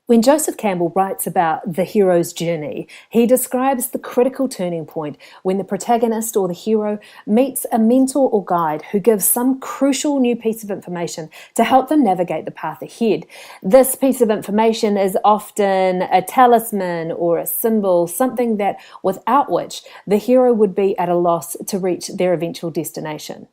When Joseph Campbell writes about the hero's journey, he describes the critical turning point when the protagonist or the hero meets a mentor or guide who gives some crucial new piece of information to help them navigate the path ahead. This piece of information is often a talisman or a symbol, something that without which the hero would be at a loss to reach their eventual destination.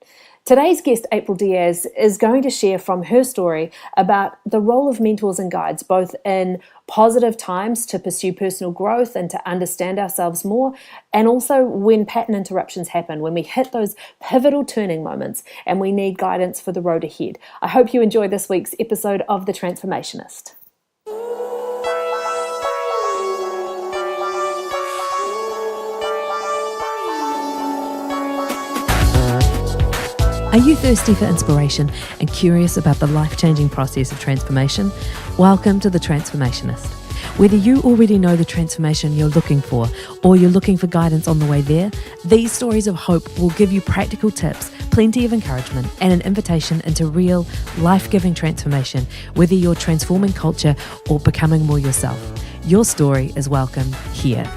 Today's guest, April Diaz, is going to share from her story about the role of mentors and guides, both in positive times to pursue personal growth and to understand ourselves more, and also when pattern interruptions happen, when we hit those pivotal turning moments and we need guidance for the road ahead. I hope you enjoy this week's episode of The Transformationist. Are you thirsty for inspiration and curious about the life-changing process of transformation? Welcome to The Transformationist. Whether you already know the transformation you're looking for or you're looking for guidance on the way there, these stories of hope will give you practical tips, plenty of encouragement, and an invitation into real, life-giving transformation, whether you're transforming culture or becoming more yourself. Your story is welcome here.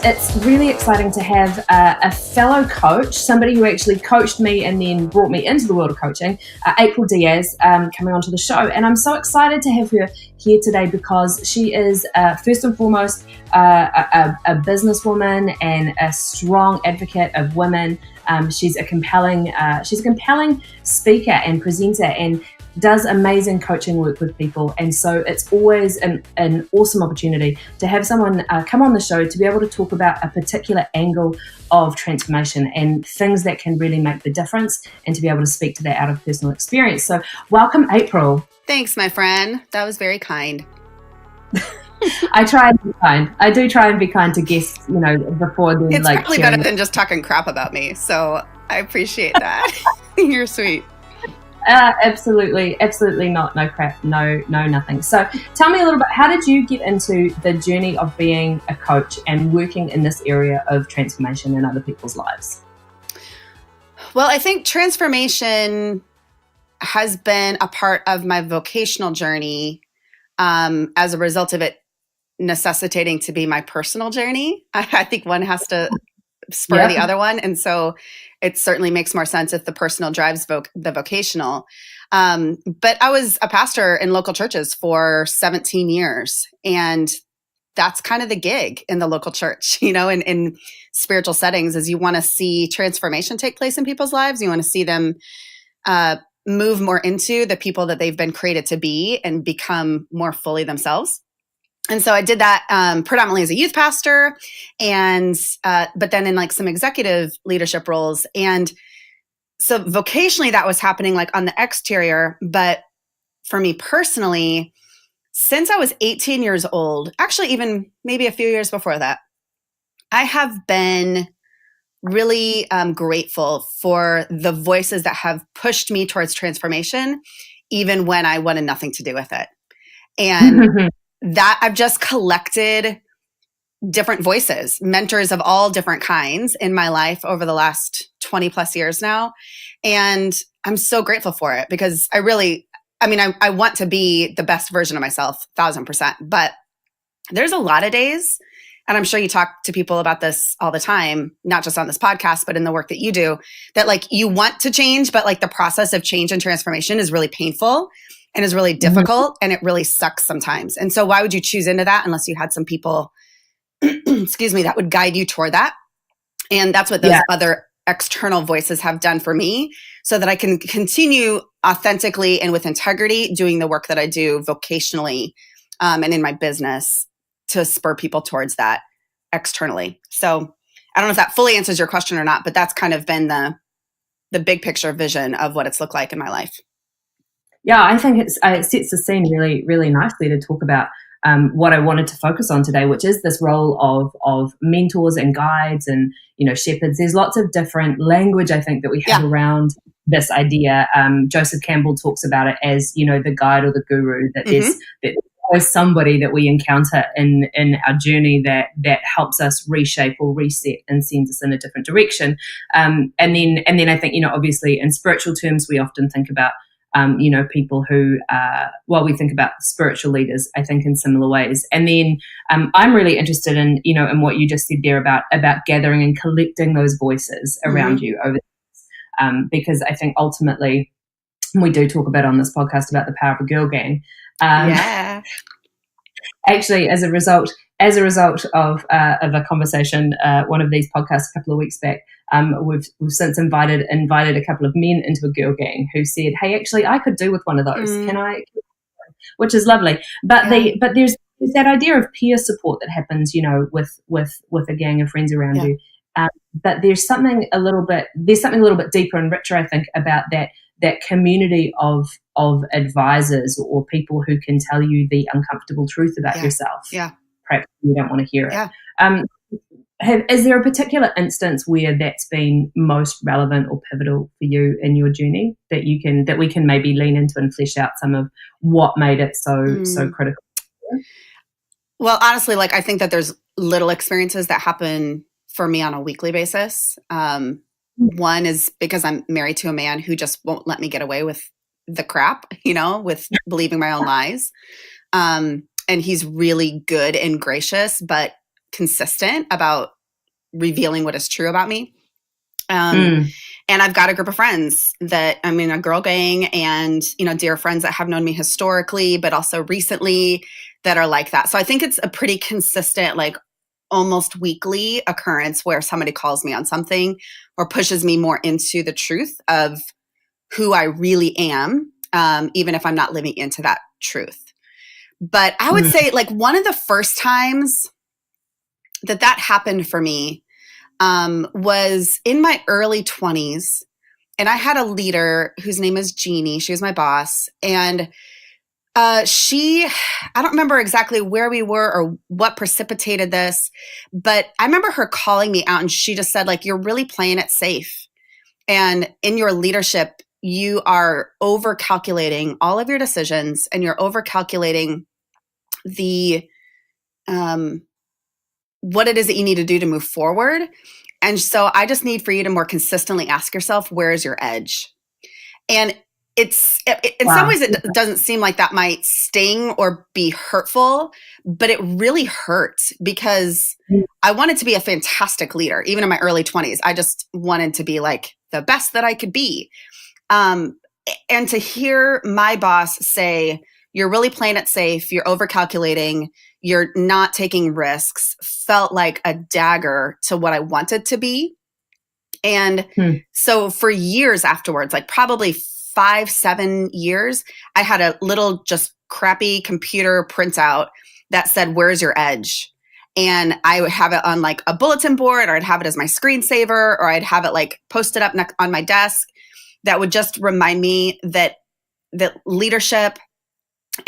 It's really exciting to have a fellow coach, somebody who actually coached me and then brought me into the world of coaching, April Diaz, coming onto the show. And I'm so excited to have her here today because she is, first and foremost, a businesswoman and a strong advocate of women. She's a compelling speaker and presenter and does amazing coaching work with people. And so it's always an awesome opportunity to have someone come on the show to be able to talk about a particular angle of transformation and things that can really make the difference and to be able to speak to that out of personal experience. So welcome, April. Thanks, my friend. That was very kind. I try and be kind. I do try and be kind to guests, before then. It's probably better than just talking crap about me. So I appreciate that. You're sweet. Absolutely not. No crap. No, nothing. So tell me a little bit, how did you get into the journey of being a coach and working in this area of transformation in other people's lives? Well, I think transformation has been a part of my vocational journey as a result of it necessitating to be my personal journey. I think one has to spur the other one. And so it certainly makes more sense if the personal drives the vocational. But I was a pastor in local churches for 17 years. And that's kind of the gig in the local church, in spiritual settings, is you want to see transformation take place in people's lives. You want to see them move more into the people that they've been created to be and become more fully themselves. And so I did that predominantly as a youth pastor, and but then in some executive leadership roles. And so vocationally, that was happening on the exterior. But for me personally, since I was 18 years old, actually even maybe a few years before that, I have been really grateful for the voices that have pushed me towards transformation, even when I wanted nothing to do with it. And that I've just collected different voices, mentors of all different kinds in my life over the last 20 plus years now. And I'm so grateful for it because I want to be the best version of myself, 1,000%. But there's a lot of days, and I'm sure you talk to people about this all the time, not just on this podcast, but in the work that you do, that you want to change, but the process of change and transformation is really painful and is really difficult, and it really sucks sometimes. And so why would you choose into that unless you had some people, that would guide you toward that? And that's what those other external voices have done for me, so that I can continue authentically and with integrity doing the work that I do vocationally and in my business to spur people towards that externally. So I don't know if that fully answers your question or not, but that's kind of been the big picture vision of what it's looked like in my life. Yeah, I think it sets the scene really, really nicely to talk about what I wanted to focus on today, which is this role of mentors and guides and, shepherds. There's lots of different language, I think, that we have around this idea. Joseph Campbell talks about it as, the guide or the guru, that there's always somebody that we encounter in our journey that helps us reshape or reset and sends us in a different direction. And then I think, obviously in spiritual terms, we often think about people who, we think about spiritual leaders, I think, in similar ways. And then I'm really interested in, in what you just said there about gathering and collecting those voices around you over the years. Because I think ultimately, we do talk about on this podcast about the power of a girl gang. Actually, as a result of a conversation, one of these podcasts a couple of weeks back, we've since invited a couple of men into a girl gang who said, "Hey, actually, I could do with one of those. Can I?" Which is lovely. But there's that idea of peer support that happens, with a gang of friends around you. But there's something a little bit deeper and richer, I think, about that community of advisors or people who can tell you the uncomfortable truth about yourself. Perhaps you don't want to hear it. Is there a particular instance where that's been most relevant or pivotal for you in your journey that we can maybe lean into and flesh out some of what made it so critical? Well, honestly, I think that there's little experiences that happen for me on a weekly basis. One is because I'm married to a man who just won't let me get away with the crap, with believing my own lies. And he's really good and gracious, but consistent about revealing what is true about me. And I've got a group of friends that I'm in a girl gang and, dear friends that have known me historically, but also recently that are like that. So I think it's a pretty consistent, almost weekly occurrence where somebody calls me on something or pushes me more into the truth of who I really am, even if I'm not living into that truth. But I would say one of the first times that happened for me was in my early 20s. And I had a leader whose name is Jeannie. She was my boss. And I don't remember exactly where we were or what precipitated this, but I remember her calling me out and she just said, you're really playing it safe. And in your leadership, you are over calculating all of your decisions and you're over calculating the, what it is that you need to do to move forward. And so I just need for you to more consistently ask yourself, where is your edge? And in some ways, it doesn't seem like that might sting or be hurtful, but it really hurt because I wanted to be a fantastic leader. Even in my early 20s, I just wanted to be the best that I could be. And to hear my boss say, you're really playing it safe, you're overcalculating, you're not taking risks, felt like a dagger to what I wanted to be. And so for years afterwards, probably 5-7 years, I had a little just crappy computer printout that said, where's your edge? And I would have it on a bulletin board, or I'd have it as my screensaver, or I'd have it posted up on my desk that would just remind me that leadership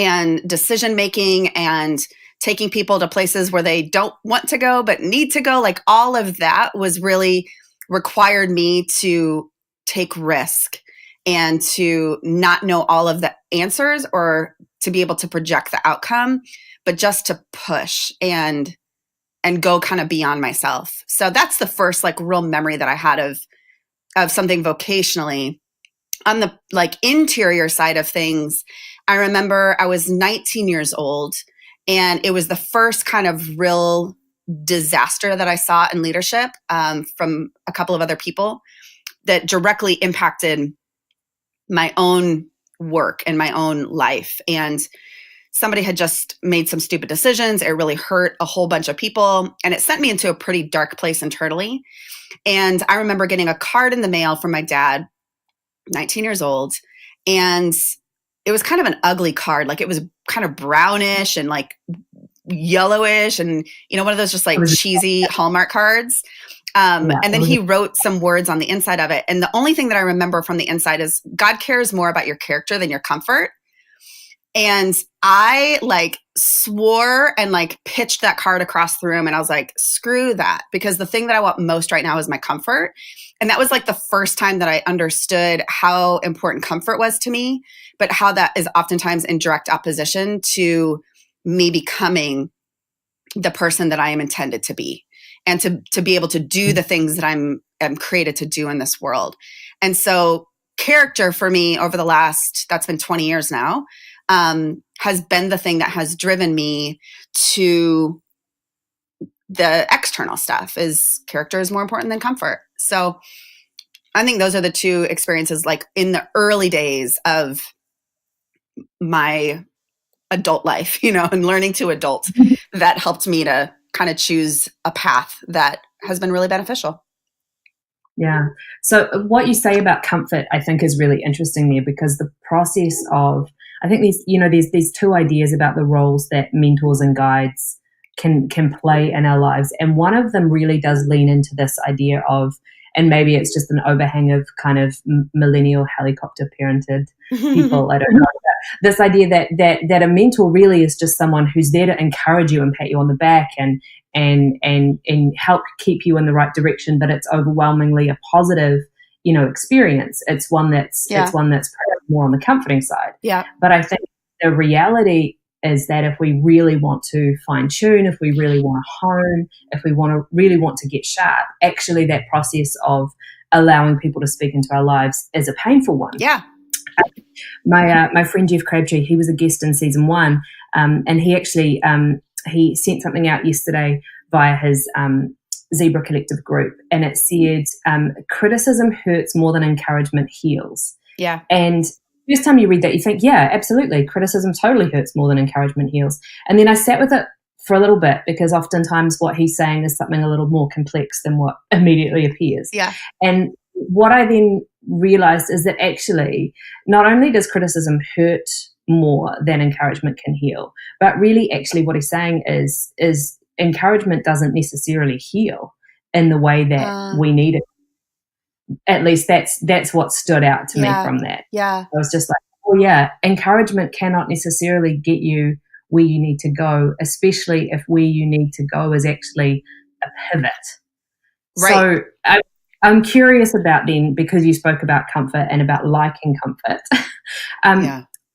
and decision-making and taking people to places where they don't want to go but need to go, all of that was really required me to take risk and to not know all of the answers or to be able to project the outcome, but just to push and go kind of beyond myself. So that's the first real memory that I had of something vocationally. On the interior side of things, I remember I was 19 years old and it was the first kind of real disaster that I saw in leadership from a couple of other people that directly impacted my own work and my own life. And somebody had just made some stupid decisions. It really hurt a whole bunch of people. And it sent me into a pretty dark place internally. And I remember getting a card in the mail from my dad, 19 years old. And it was kind of an ugly card. It was kind of brownish and yellowish and, one of those just cheesy Hallmark cards. And then he wrote some words on the inside of it. And the only thing that I remember from the inside is God cares more about your character than your comfort. And I like swore and like pitched that card across the room. And I was like, screw that. Because the thing that I want most right now is my comfort. And that was like the first time that I understood how important comfort was to me, but how that is oftentimes in direct opposition to me becoming the person that I am intended to be, and to be able to do the things that I'm created to do in this world. And so character for me over the last, that's been 20 years now, has been the thing that has driven me to the external stuff. Is character is more important than comfort. So I think those are the two experiences, like in the early days of my adult life, and learning to adult, that helped me to kind of choose a path that has been really beneficial. Yeah. So what you say about comfort, I think, is really interesting there, because the process of, I think there's these two ideas about the roles that mentors and guides can play in our lives. And one of them really does lean into this idea of, and maybe it's just an overhang of kind of millennial helicopter parented people, I don't know, this idea that a mentor really is just someone who's there to encourage you and pat you on the back and help keep you in the right direction, but it's overwhelmingly a positive, experience. It's one that's more on the comforting side. Yeah. But I think the reality is that if we really want to fine tune, if we really want to hone, if we really want to get sharp, actually that process of allowing people to speak into our lives is a painful one. Yeah. My friend Jeff Crabtree, he was a guest in season 1, and he actually he sent something out yesterday via his Zebra Collective group, and it said, criticism hurts more than encouragement heals. Yeah. And first time you read that, you think, yeah, absolutely, criticism totally hurts more than encouragement heals. And then I sat with it for a little bit, because oftentimes what he's saying is something a little more complex than what immediately appears. Yeah. And what I then realized is that actually, not only does criticism hurt more than encouragement can heal, but really actually what he's saying is encouragement doesn't necessarily heal in the way that we need it. At least that's what stood out to me from that. Yeah. I was just like, oh yeah, encouragement cannot necessarily get you where you need to go, especially if where you need to go is actually a pivot. Right. So I'm curious about then, because you spoke about comfort and about liking comfort.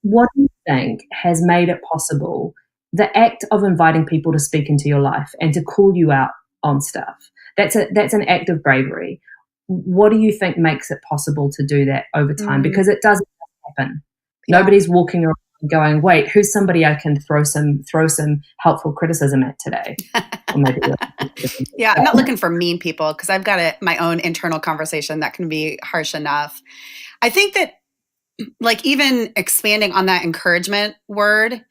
What do you think has made it possible, the act of inviting people to speak into your life and to call you out on stuff? That's an act of bravery. What do you think makes it possible to do that over time? Because it doesn't happen. Yeah. Nobody's walking around going, wait, who's somebody I can throw some helpful criticism at today? Or maybe yeah, I'm not looking for mean people, because I've got my own internal conversation that can be harsh enough. I think that, like, even expanding on that encouragement word,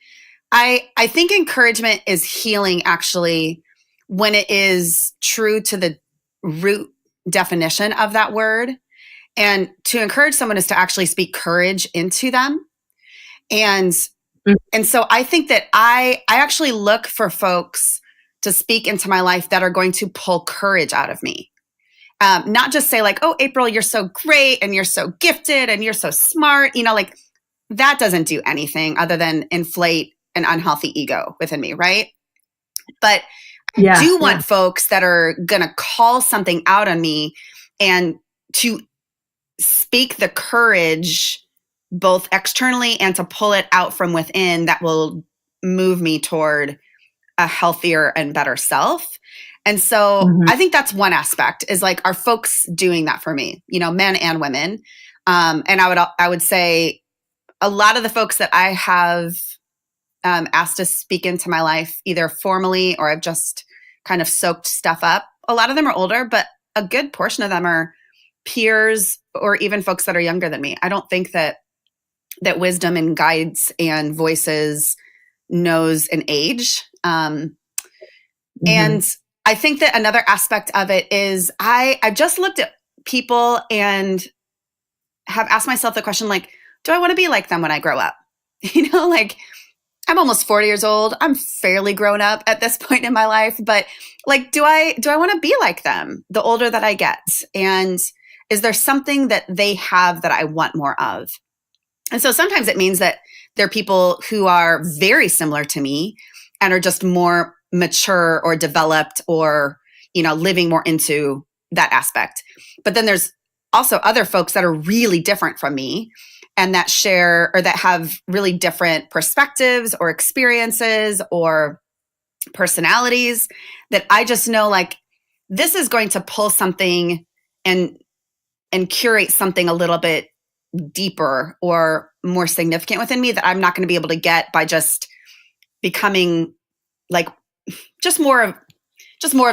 I think encouragement is healing, actually, when it is true to the root definition of that word. And to encourage someone is to actually speak courage into them. And so I think that I actually look for folks to speak into my life that are going to pull courage out of me. Not just say like, oh, April, you're so great and you're so gifted and you're so smart. Like that doesn't do anything other than inflate an unhealthy ego within me, right? But I do want folks that are going to call something out on me and to speak the courage both externally and to pull it out from within that will move me toward a healthier and better self. And so I think that's one aspect, is like, are folks doing that for me, men and women? And I would say a lot of the folks that I have asked to speak into my life, either formally or I've just kind of soaked stuff up, a lot of them are older, but a good portion of them are peers or even folks that are younger than me. I don't think that wisdom and guides and voices knows an age. And I think that another aspect of it is I've just looked at people and have asked myself the question, like, do I want to be like them when I grow up? Like I'm almost 40 years old. I'm fairly grown up at this point in my life, but like, do I want to be like them the older that I get? And is there something that they have that I want more of? And so sometimes it means that There are people who are very similar to me and are just more mature or developed or, living more into that aspect. But then there's also other folks that are really different from me and that share or that have really different perspectives or experiences or personalities that I just know like this is going to pull something and curate something a little bit deeper or more significant within me that I'm not going to be able to get by just becoming like just more of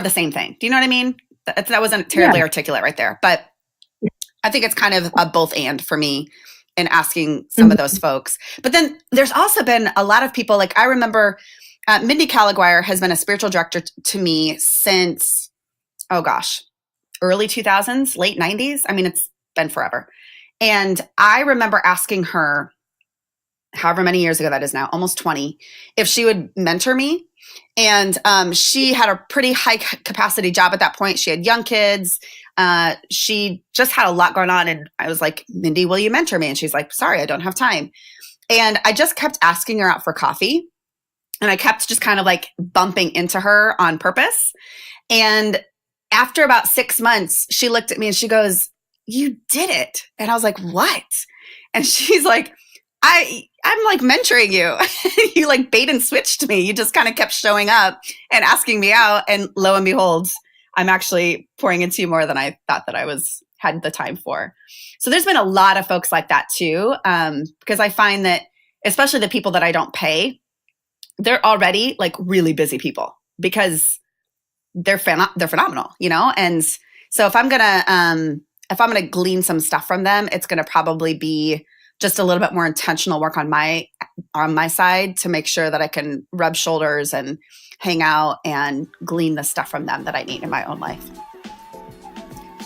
the same thing. Do you know what I mean? That wasn't terribly articulate right there, but I think it's kind of a both and for me in asking some of those folks. But then there's also been a lot of people, like I remember Mindy Caliguire has been a spiritual director to me since, early 2000s, late 90s. I mean, it's been forever. And I remember asking her, however many years ago that is now, almost 20, if she would mentor me. And she had a pretty high capacity job at that point. She had young kids. She just had a lot going on. And I was like, Mindy, will you mentor me? And she's like, sorry, I don't have time. And I just kept asking her out for coffee. And I kept just kind of like bumping into her on purpose. And after about 6 months, she looked at me and she goes, you did it. And I was like, what? And she's like, I'm like mentoring you. You like bait and switched me. You just kind of kept showing up and asking me out. And lo and behold, I'm actually pouring into you more than I thought that I had the time for. So there's been a lot of folks like that too. Because I find that especially the people that I don't pay, they're already like really busy people because they're phenomenal, And so if I'm gonna glean some stuff from them, it's gonna probably be just a little bit more intentional work on my side to make sure that I can rub shoulders and hang out and glean the stuff from them that I need in my own life.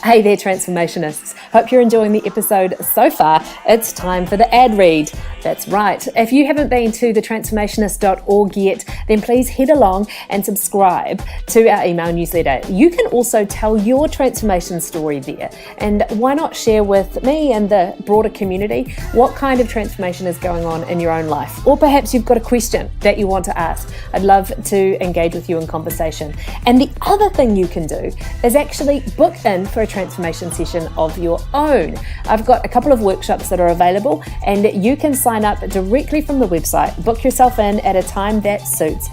Hey there, transformationists. Hope you're enjoying the episode so far. It's time for the ad read. That's right. If you haven't been to thetransformationist.org yet, then please head along and subscribe to our email newsletter. You can also tell your transformation story there. And why not share with me and the broader community what kind of transformation is going on in your own life? Or perhaps you've got a question that you want to ask. I'd love to engage with you in conversation. And the other thing you can do is actually book in for a transformation session of your own. I've got a couple of workshops that are available and you can sign up directly from the website, book yourself in at a time that suits.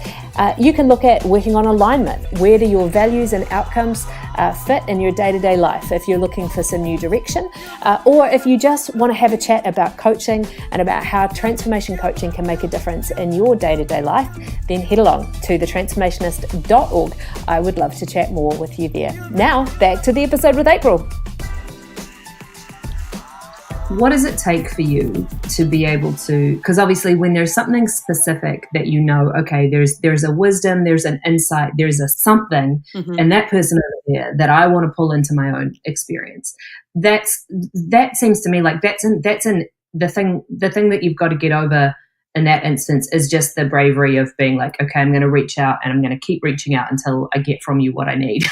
You can look at working on alignment. Where do your values and outcomes fit in your day-to-day life if you're looking for some new direction, or if you just want to have a chat about coaching and about how transformation coaching can make a difference in your day-to-day life, then head along to thetransformationist.org. I would love to chat more with you there. Now, back to the episode with April. What does it take for you to be able to, because obviously when there's something specific that okay, there's a wisdom, there's an insight, there's a something, and that person over there that I want to pull into my own experience. That seems to me like that's in the thing that you've got to get over in that instance is just the bravery of being like, okay, I'm going to reach out and I'm going to keep reaching out until I get from you what I need.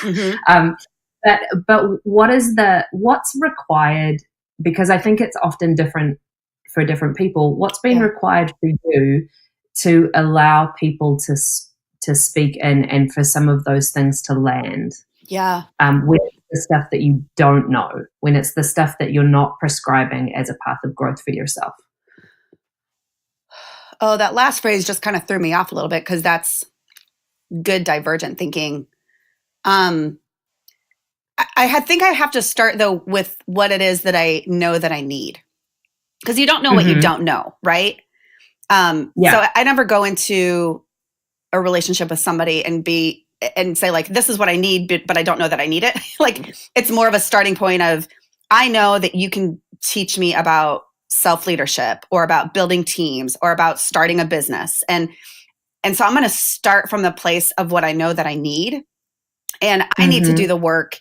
But what's required? Because I think it's often different for different people. What's been required for you to allow people to speak in and for some of those things to land? Yeah. When it's the stuff that you don't know, when it's the stuff that you're not prescribing as a path of growth for yourself. Oh, that last phrase just kind of threw me off a little bit because that's good divergent thinking. I think I have to start, though, with what it is that I know that I need. Because you don't know what you don't know, right? So I never go into a relationship with somebody and say, like, this is what I need, but I don't know that I need it. Like, it's more of a starting point of, I know that you can teach me about self-leadership or about building teams or about starting a business. And so I'm going to start from the place of what I know that I need. And I need to do the work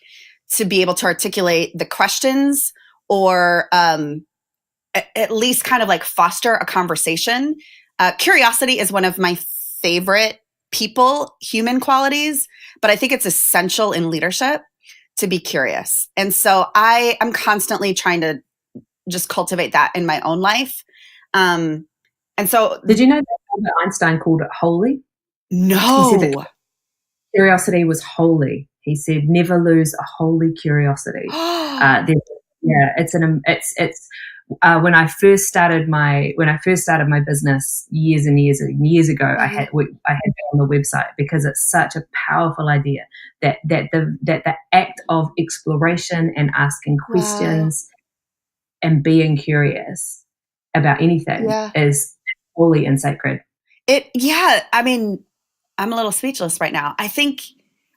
to be able to articulate the questions or at least kind of like foster a conversation. Curiosity is one of my favorite human qualities, but I think it's essential in leadership to be curious. And so I'm constantly trying to just cultivate that in my own life. And so, did you know that Albert Einstein called it holy? He said that no. curiosity was holy. He said, "Never lose a holy curiosity." It's when I first started my business years and years ago. I had it on the website because it's such a powerful idea that the act of exploration and asking questions and being curious about anything is holy and sacred. I mean, I'm a little speechless right now. I mean,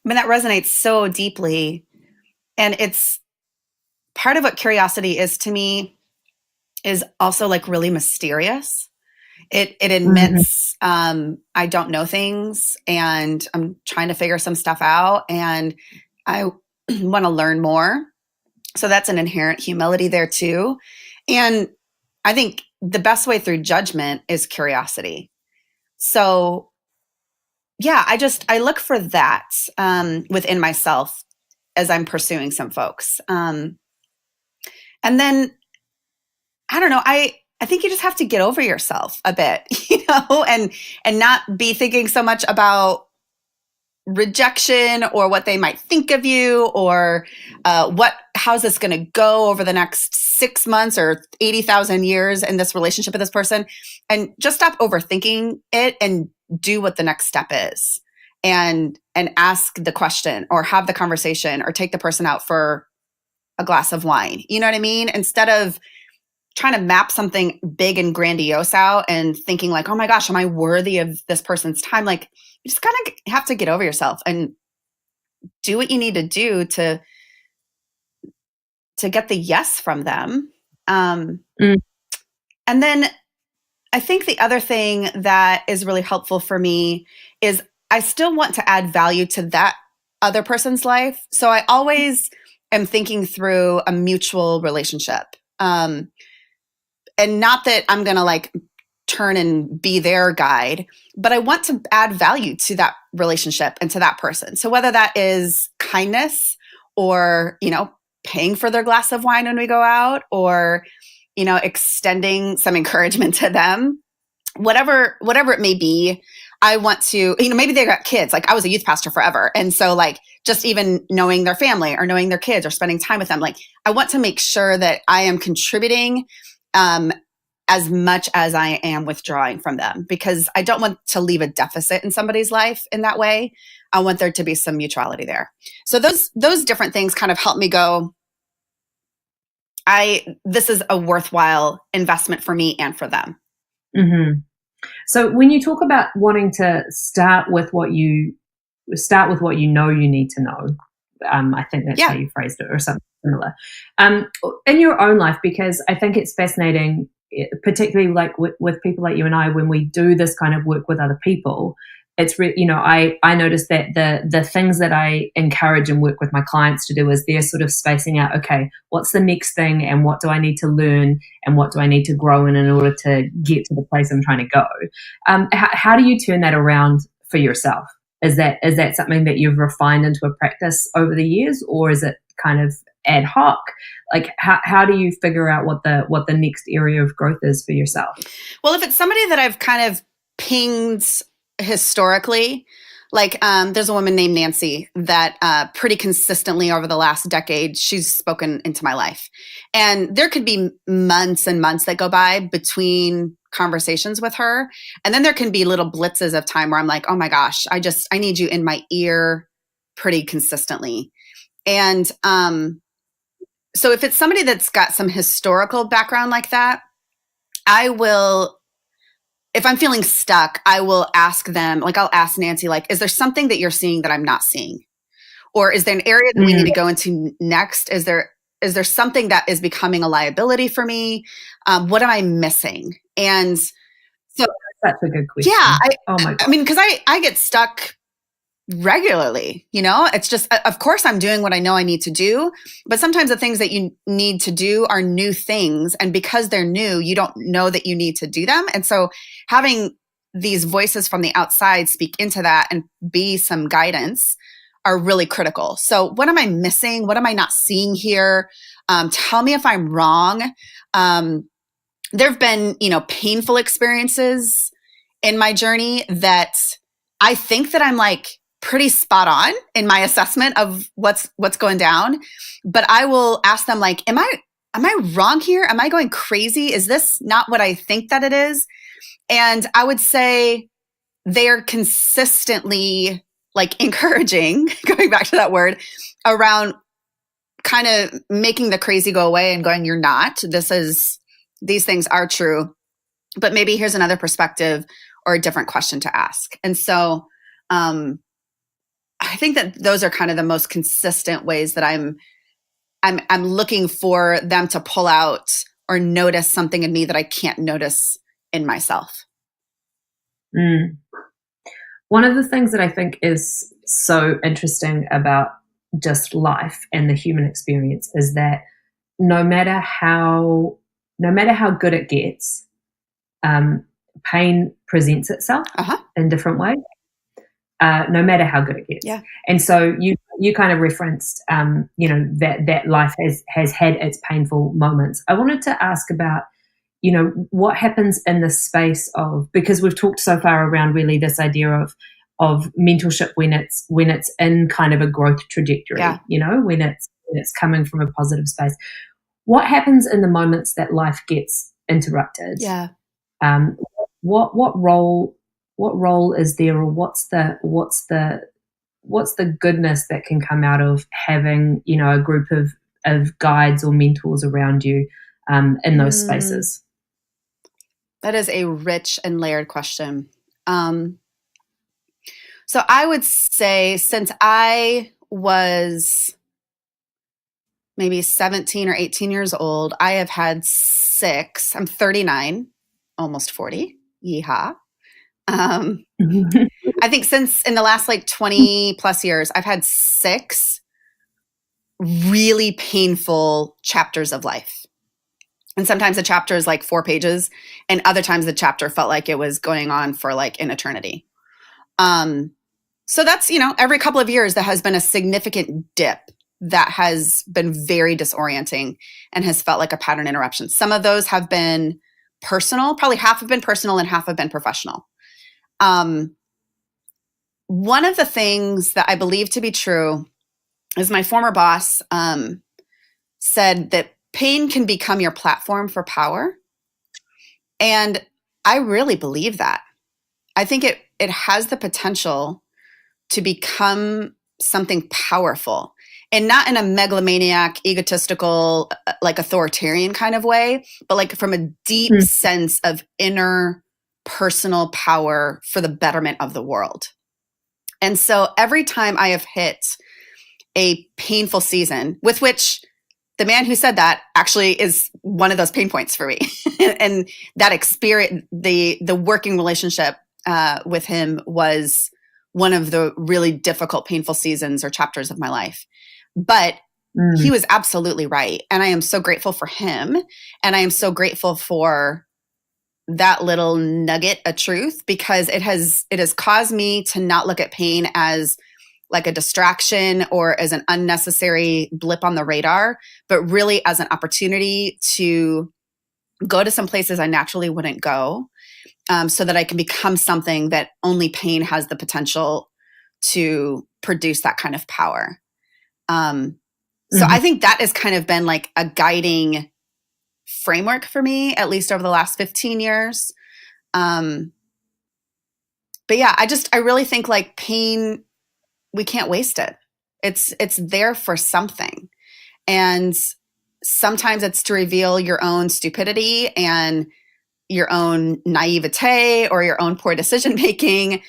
that resonates so deeply. And it's part of what curiosity is to me is also like really mysterious. It admits I don't know things and I'm trying to figure some stuff out and I want to learn more. So that's an inherent humility there too. And I think the best way through judgment is curiosity. So yeah, I look for that within myself as I'm pursuing some folks. And then I don't know, I think you just have to get over yourself a bit, and not be thinking so much about rejection or what they might think of you or how's this going to go over the next 6 months or 80,000 years in this relationship with this person, and just stop overthinking it and do what the next step is and ask the question or have the conversation or take the person out for a glass of wine. You know what I mean? Instead of trying to map something big and grandiose out and thinking like, oh my gosh, am I worthy of this person's time? Like, you just kind of have to get over yourself and do what you need to do to get the yes from them. And then I think the other thing that is really helpful for me is I still want to add value to that other person's life. So I always am thinking through a mutual relationship. And not that I'm going to like turn and be their guide, but I want to add value to that relationship and to that person. So whether that is kindness or, paying for their glass of wine when we go out or, extending some encouragement to them, whatever it may be, I want to, maybe they got kids. Like I was a youth pastor forever. And so like just even knowing their family or knowing their kids or spending time with them, like I want to make sure that I am contributing as much as I am withdrawing from them, because I don't want to leave a deficit in somebody's life in that way. I want there to be some mutuality there. So those different things kind of help me go, this is a worthwhile investment for me and for them. Mm-hmm. So when you talk about wanting to start with what you know you need to know, I think that's how you phrased it or something similar, in your own life, because I think it's fascinating, particularly like with people like you and I, when we do this kind of work with other people, it's I notice that the things that I encourage and work with my clients to do is they're sort of spacing out, okay, what's the next thing and what do I need to learn and what do I need to grow in order to get to the place I'm trying to go. How do you turn that around for yourself? Is that something that you've refined into a practice over the years, or is it kind of ad hoc? Like how do you figure out what the next area of growth is for yourself? Well, if it's somebody that I've kind of pinged historically, like there's a woman named Nancy that pretty consistently over the last decade, she's spoken into my life. And there could be months and months that go by between conversations with her. And then there can be little blitzes of time where I'm like, oh my gosh, I need you in my ear pretty consistently. And so if it's somebody that's got some historical background like that, I will, if I'm feeling stuck, I will ask them, like I'll ask Nancy, like, is there something that you're seeing that I'm not seeing? Or is there an area that we need to go into next? Is there something that is becoming a liability for me? What am I missing? And so that's a good question. Yeah. Oh my God. I mean, because I get stuck regularly, it's just, of course I'm doing what I know I need to do, but sometimes the things that you need to do are new things. And because they're new, you don't know that you need to do them. And so having these voices from the outside speak into that and be some guidance are really critical. So what am I missing? What am I not seeing here? Tell me if I'm wrong. there have been, painful experiences in my journey that I think that I'm like pretty spot on in my assessment of what's going down. But I will ask them like, am I wrong here? Am I going crazy? Is this not what I think that it is? And I would say they're consistently like encouraging, going back to that word, around kind of making the crazy go away and going, you're not. These things are true. But maybe here's another perspective or a different question to ask. And so I think that those are kind of the most consistent ways that I'm looking for them to pull out or notice something in me that I can't notice in myself. One of the things that I think is so interesting about just life and the human experience is that no matter how good it gets, pain presents itself in different ways. No matter how good it gets. Yeah. And so you kind of referenced, that life has had its painful moments. I wanted to ask about, what happens in the space of, because we've talked so far around really this idea of mentorship when it's in kind of a growth trajectory, when it's coming from a positive space. What happens in the moments that life gets interrupted? Yeah. What role is there, or what's the goodness that can come out of having, a group of guides or mentors around you in those spaces? That is a rich and layered question. So I would say since I was maybe 17 or 18 years old, I have had 6. I'm 39, almost 40. Yeehaw. I think since in the last like 20 plus years, I've had 6 really painful chapters of life. And sometimes the chapter is like 4 pages, and other times the chapter felt like it was going on for like an eternity. So that's, every couple of years, there has been a significant dip that has been very disorienting and has felt like a pattern interruption. Some of those have been personal, probably half have been personal and half have been professional. One of the things that I believe to be true is my former boss said that pain can become your platform for power. And I really believe that. I think it has the potential to become something powerful, and not in a megalomaniac, egotistical, like authoritarian kind of way, but like from a deep sense of inner personal power for the betterment of the world. And so every time I have hit a painful season, with which the man who said that actually is one of those pain points for me, and that experience, the working relationship with him was one of the really difficult, painful seasons or chapters of my life. But he was absolutely right. And I am so grateful for him. And I am so grateful for that little nugget of truth, because it has caused me to not look at pain as like a distraction or as an unnecessary blip on the radar, but really as an opportunity to go to some places I naturally wouldn't go, so that I can become something that only pain has the potential to produce that kind of power. So I think that has kind of been like a guiding framework for me, at least over the last 15 years. But yeah, I really think like pain, we can't waste it. It's there for something. And sometimes it's to reveal your own stupidity and your own naivete or your own poor decision making.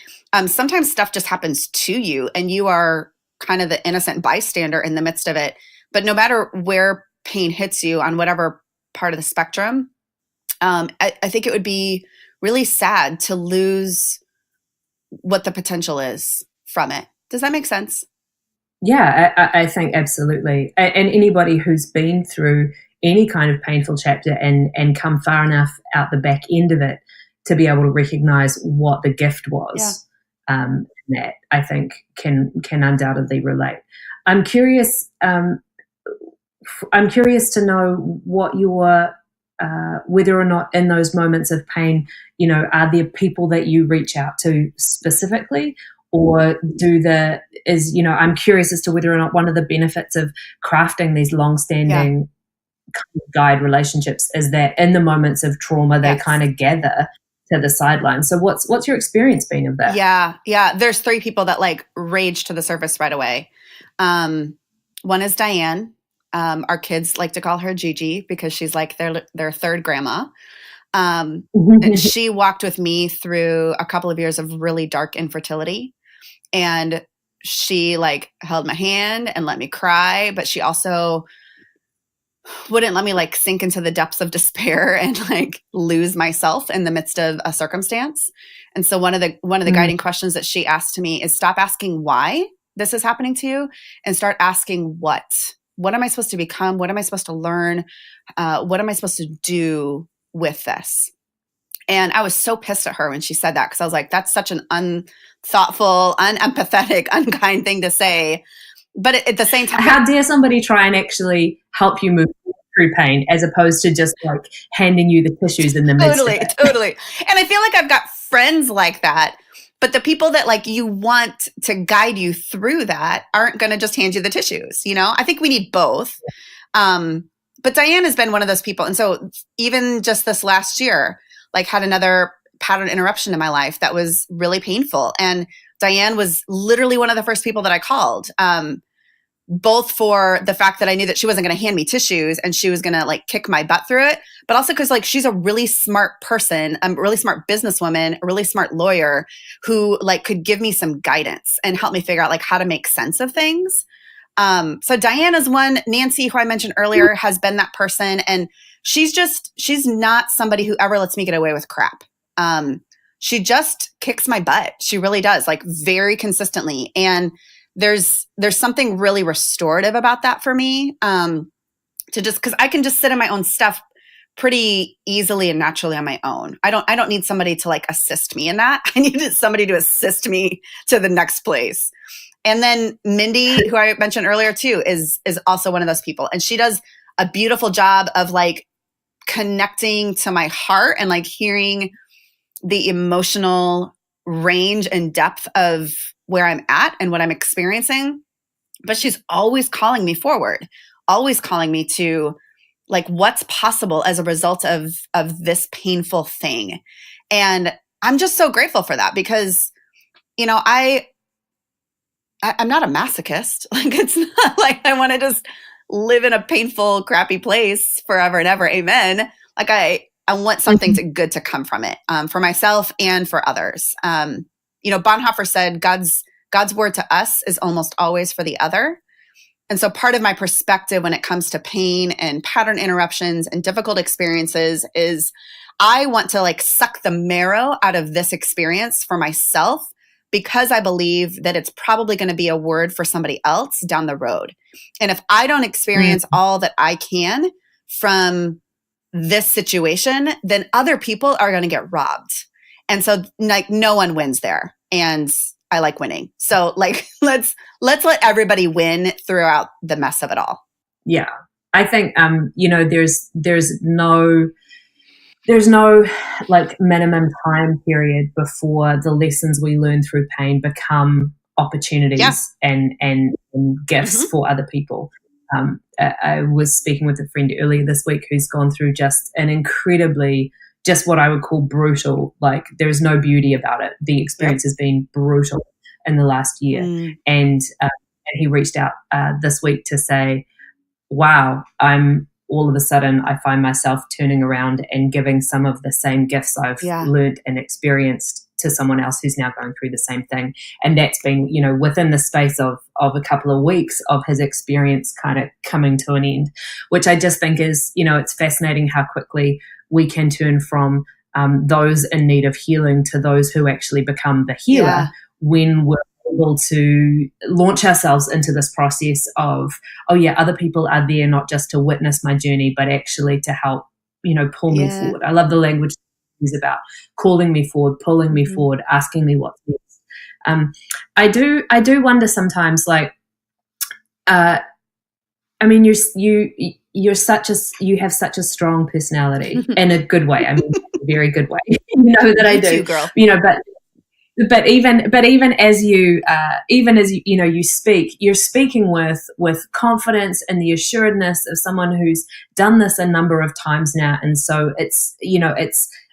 Sometimes stuff just happens to you and you are kind of the innocent bystander in the midst of it. But no matter where pain hits you on whatever part of the spectrum, I think it would be really sad to lose what the potential is from it. Does that make sense? Yeah, I think absolutely. And anybody who's been through any kind of painful chapter and come far enough out the back end of it to be able to recognize what the gift was, that I think can undoubtedly relate. I'm curious to know what your whether or not in those moments of pain, are there people that you reach out to specifically, or I'm curious as to whether or not one of the benefits of crafting these long-standing guide relationships is that in the moments of trauma, they kind of gather to the sidelines. So what's your experience been of that? Yeah. There's 3 people that like rage to the surface right away. One is Diane. Our kids like to call her Gigi because she's like their third grandma. And she walked with me through a couple of years of really dark infertility. And she like held my hand and let me cry, but she also wouldn't let me like sink into the depths of despair and like lose myself in the midst of a circumstance. And so one of the guiding questions that she asked to me is stop asking why this is happening to you and start asking what. What am I supposed to become? What am I supposed to learn? What am I supposed to do with this? And I was so pissed at her when she said that, because I was like, that's such an unthoughtful, unempathetic, unkind thing to say. But at the same time, how dare somebody try and actually help you move through pain as opposed to just like handing you the tissues in the midst of it? Totally. And I feel like I've got friends like that, but the people that like you want to guide you through that aren't going to just hand you the tissues. I think we need both. But Diane has been one of those people. And so even just this last year, like had another pattern interruption in my life that was really painful. And Diane was literally one of the first people that I called, both for the fact that I knew that she wasn't going to hand me tissues and she was going to like kick my butt through it, but also because like she's a really smart person, a really smart businesswoman, a really smart lawyer who like could give me some guidance and help me figure out like how to make sense of things. So Diane is one. Nancy, who I mentioned earlier, has been that person, and she's not somebody who ever lets me get away with crap. She just kicks my butt. She really does, like very consistently. And there's something really restorative about that for me. Because I can just sit in my own stuff pretty easily and naturally on my own. I don't need somebody to like assist me in that. I needed somebody to assist me to the next place. And then Mindy, who I mentioned earlier too, is also one of those people. And she does a beautiful job of like connecting to my heart and like hearing the emotional range and depth of where I'm at and what I'm experiencing. But she's always calling me forward, always calling me to like what's possible as a result of this painful thing. And I'm just so grateful for that because, I'm not a masochist. Like, it's not like I want to just live in a painful, crappy place forever and ever. Amen. Like I want something good to come from it, for myself and for others. Bonhoeffer said, God's word to us is almost always for the other. And so part of my perspective when it comes to pain and pattern interruptions and difficult experiences is I want to like suck the marrow out of this experience for myself, because I believe that it's probably going to be a word for somebody else down the road. And if I don't experience all that I can from this situation, then other people are going to get robbed. And so like no one wins there. And I like winning. So like, let's let everybody win throughout the mess of it all. Yeah. I think, there's no like minimum time period before the lessons we learn through pain become opportunities and gifts for other people. I was speaking with a friend earlier this week who's gone through just an incredibly, just what I would call brutal, like there's no beauty about it. The experience has been brutal in the last year. And he reached out this week to say, wow, all of a sudden I find myself turning around and giving some of the same gifts I've learned and experienced to someone else who's now going through the same thing. And that's been, within the space of a couple of weeks of his experience kind of coming to an end, which I just think is, it's fascinating how quickly we can turn from those in need of healing to those who actually become the healer when we're able to launch ourselves into this process of, other people are there not just to witness my journey, but actually to help, pull me forward. I love the language is about calling me forward, pulling me forward, asking me what's next. I do wonder sometimes, like, I mean, you have such a strong personality in a good way. I mean, a very good way. You know that I do. Too, girl. You know, but even as you you know you speak, you're speaking with confidence and the assuredness of someone who's done this a number of times now, and so it's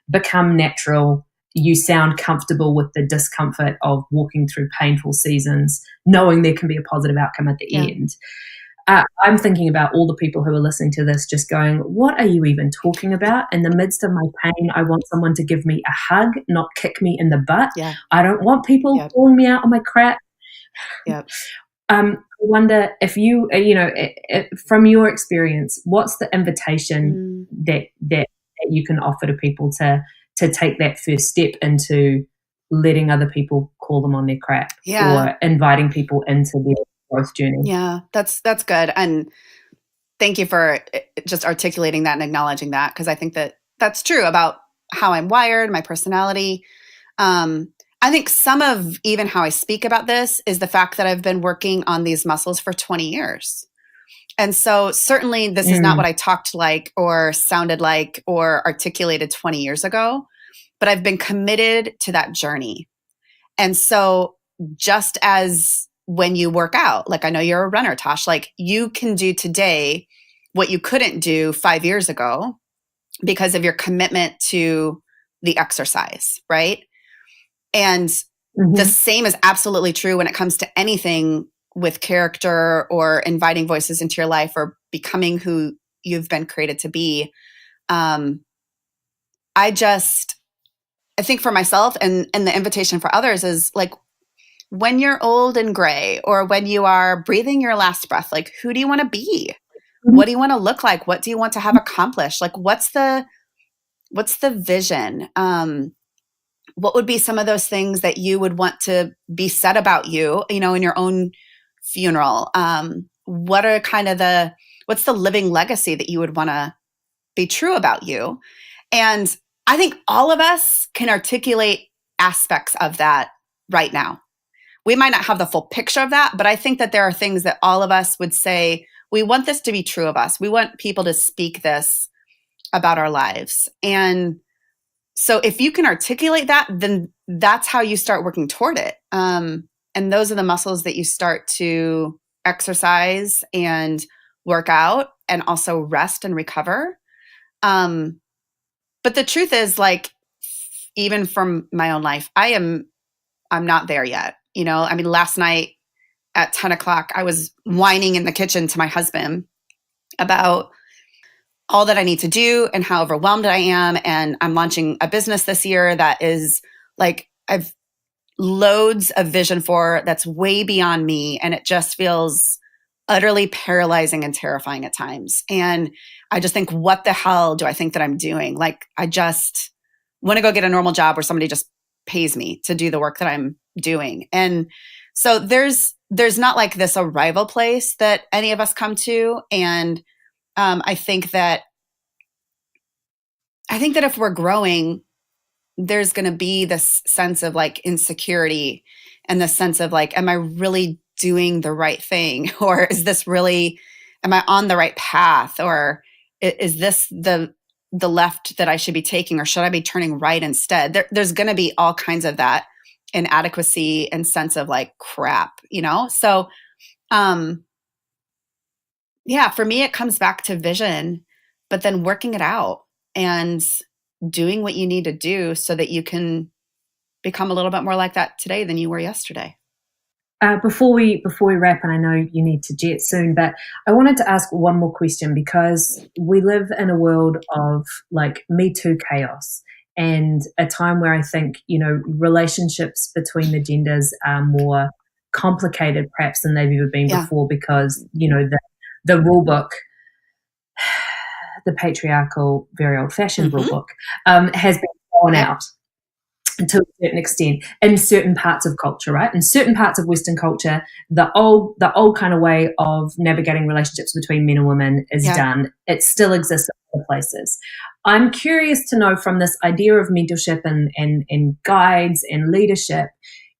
become natural. You sound comfortable with the discomfort of walking through painful seasons, knowing there can be a positive outcome at the end. I'm thinking about all the people who are listening to this just going, what are you even talking about? In the midst of my pain, I want someone to give me a hug, not kick me in the butt. Yeah. I don't want people calling me out on my crap. Yep. I wonder if you, from your experience, what's the invitation that you can offer to people to take that first step into letting other people call them on their crap, or inviting people into their growth journey? Yeah, that's good. And thank you for just articulating that and acknowledging that, because I think that that's true about how I'm wired, my personality. I think some of even how I speak about this is the fact that I've been working on these muscles for 20 years. And so certainly this is not what I talked like or sounded like or articulated 20 years ago, but I've been committed to that journey. And so just as when you work out, like I know you're a runner, Tosh, like you can do today what you couldn't do 5 years ago because of your commitment to the exercise, right? And the same is absolutely true when it comes to anything with character or inviting voices into your life or becoming who you've been created to be. I think for myself and the invitation for others is like, when you're old and gray, or when you are breathing your last breath, like who do you want to be? What do you want to look like? What do you want to have accomplished? Like what's the vision? What would be some of those things that you would want to be said about you, in your own funeral? What are what's the living legacy that you would want to be true about you? And I think all of us can articulate aspects of that right now. We might not have the full picture of that, but I think that there are things that all of us would say, we want this to be true of us. We want people to speak this about our lives. And so if you can articulate that, then that's how you start working toward it. And those are the muscles that you start to exercise and work out and also rest and recover. But the truth is, like, even from my own life, I'm not there yet. Last night at 10 o'clock, I was whining in the kitchen to my husband about all that I need to do and how overwhelmed I am. And I'm launching a business this year that is like, I've loads of vision for that's way beyond me. And it just feels utterly paralyzing and terrifying at times. And I just think, what the hell do I think that I'm doing? Like, I just want to go get a normal job where somebody just pays me to do the work that I'm doing. And so there's not like this arrival place that any of us come to. And I think that if we're growing, there's going to be this sense of like insecurity and the sense of like, am I really doing the right thing? Or is this really, am I on the right path? Or is this the left that I should be taking? Or should I be turning right instead? There's going to be all kinds of that inadequacy and sense of like crap, So, for me, it comes back to vision, but then working it out and doing what you need to do so that you can become a little bit more like that today than you were yesterday. Before we wrap, and I know you need to jet soon, but I wanted to ask one more question, because we live in a world of like Me Too chaos, and a time where I think, relationships between the genders are more complicated perhaps than they've ever been before, because, the rule book, the patriarchal, very old-fashioned rule book, has been thrown out to a certain extent in certain parts of culture, right? In certain parts of Western culture, the old kind of way of navigating relationships between men and women is done. It still exists in other places. I'm curious to know, from this idea of mentorship and guides and leadership,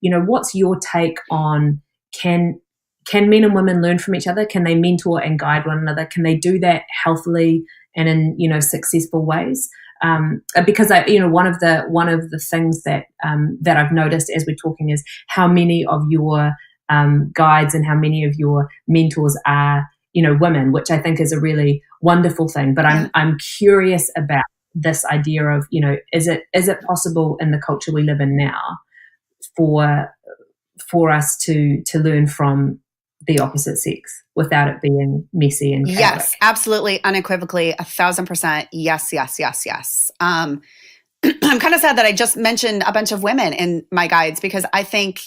what's your take on can can men and women learn from each other? Can they mentor and guide one another? Can they do that healthily and in successful ways? Because one of the things that I've noticed as we're talking is how many of your guides and how many of your mentors are women, which I think is a really wonderful thing. But I'm curious about this idea of is it possible in the culture we live in now for us to learn from the opposite sex without it being messy and chaotic? Yes, absolutely, unequivocally, 1,000%. Yes. I'm kind of sad that I just mentioned a bunch of women in my guides, because I think,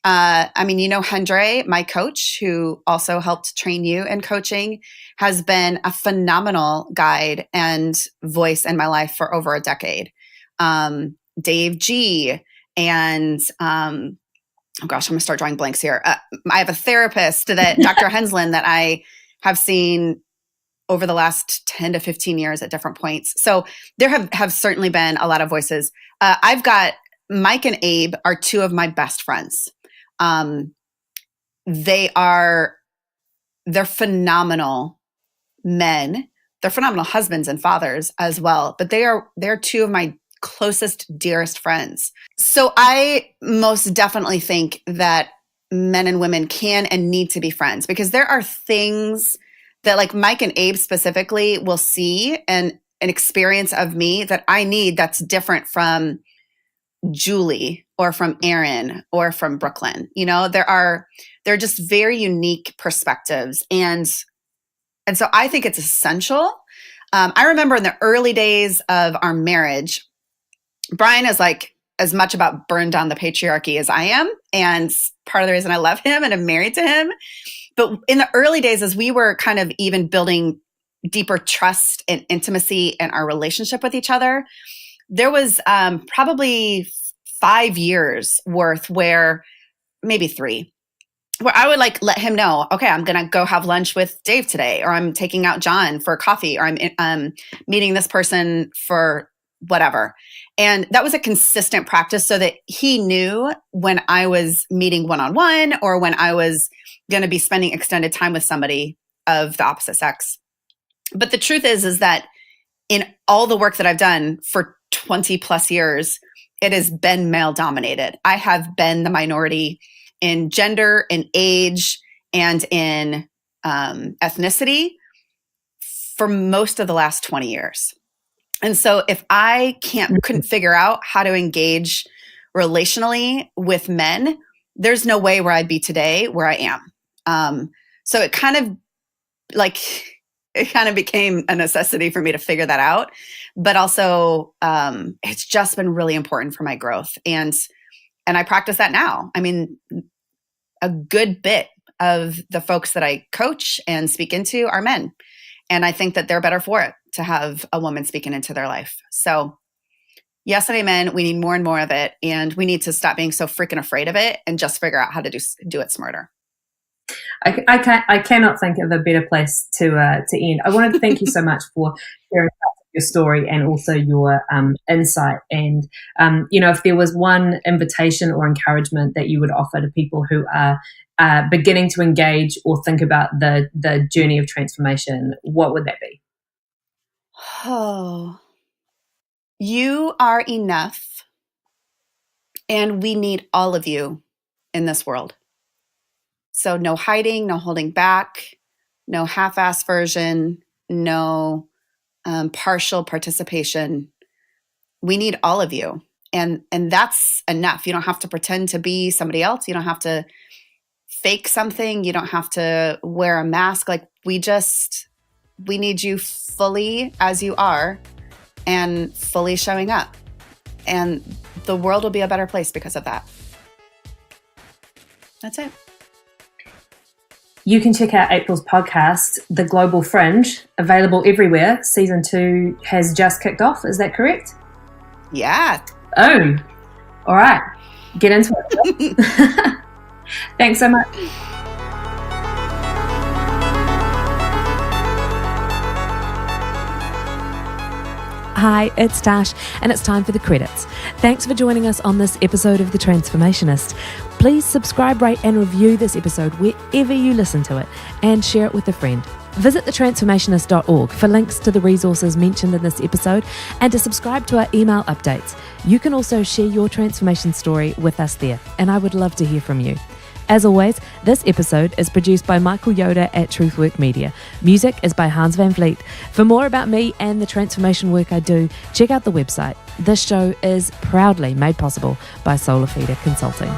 Hendra, my coach, who also helped train you in coaching, has been a phenomenal guide and voice in my life for over a decade. Dave G. and I'm going to start drawing blanks here. I have a therapist, that Dr. Henslin, that I have seen over the last 10 to 15 years at different points. So there have certainly been a lot of voices. I've got Mike and Abe are two of my best friends. They're phenomenal men. They're phenomenal husbands and fathers as well, but they're two of my closest, dearest friends. So I most definitely think that men and women can and need to be friends, because there are things that, like, Mike and Abe specifically will see and an experience of me that I need that's different from Julie or from Aaron or from Brooklyn. They're just very unique perspectives. And so I think it's essential. I remember in the early days of our marriage, Brian is like as much about burn down the patriarchy as I am. And part of the reason I love him and I'm married to him. But in the early days, as we were kind of even building deeper trust and intimacy in our relationship with each other, there was probably 5 years worth, where maybe 3, where I would let him know, okay, I'm going to go have lunch with Dave today, or I'm taking out John for coffee, or I'm meeting this person for whatever. And that was a consistent practice, so that he knew when I was meeting one-on-one, or when I was going to be spending extended time with somebody of the opposite sex. But the truth is that in all the work that I've done for 20 plus years, it has been male dominated. I have been the minority in gender, in age, and in ethnicity for most of the last 20 years. And so if I couldn't figure out how to engage relationally with men, there's no way where I'd be today where I am. So it kind of became a necessity for me to figure that out. But also, it's just been really important for my growth. And I practice that now. I mean, a good bit of the folks that I coach and speak into are men. And I think that they're better for it to have a woman speaking into their life. So yes and amen. We need more and more of it. And we need to stop being so freaking afraid of it and just figure out how to do it smarter. I cannot think of a better place to end. I wanted to thank you so much for sharing your story and also your insight. And if there was one invitation or encouragement that you would offer to people who are beginning to engage or think about the journey of transformation, what would that be? Oh, you are enough, and we need all of you in this world. So no hiding, no holding back, no half-ass version, no partial participation. We need all of you. And that's enough. You don't have to pretend to be somebody else. You don't have to fake something. You don't have to wear a mask. We need you fully as you are and fully showing up. And the world will be a better place because of that. That's it. You can check out April's podcast, The Global Fringe, available everywhere. Season 2 has just kicked off. Is that correct? Yeah. Oh, all right. Get into it. Thanks so much. Hi, it's Tash, and it's time for the credits. Thanks for joining us on this episode of The Transformationist. Please subscribe, rate, and review this episode wherever you listen to it, and share it with a friend. Visit thetransformationist.org for links to the resources mentioned in this episode and to subscribe to our email updates. You can also share your transformation story with us there, and I would love to hear from you. As always, this episode is produced by Michael Yoder at Truthwork Media. Music is by Hans Van Vliet. For more about me and the transformation work I do, check out the website. This show is proudly made possible by Solar Feeder Consulting.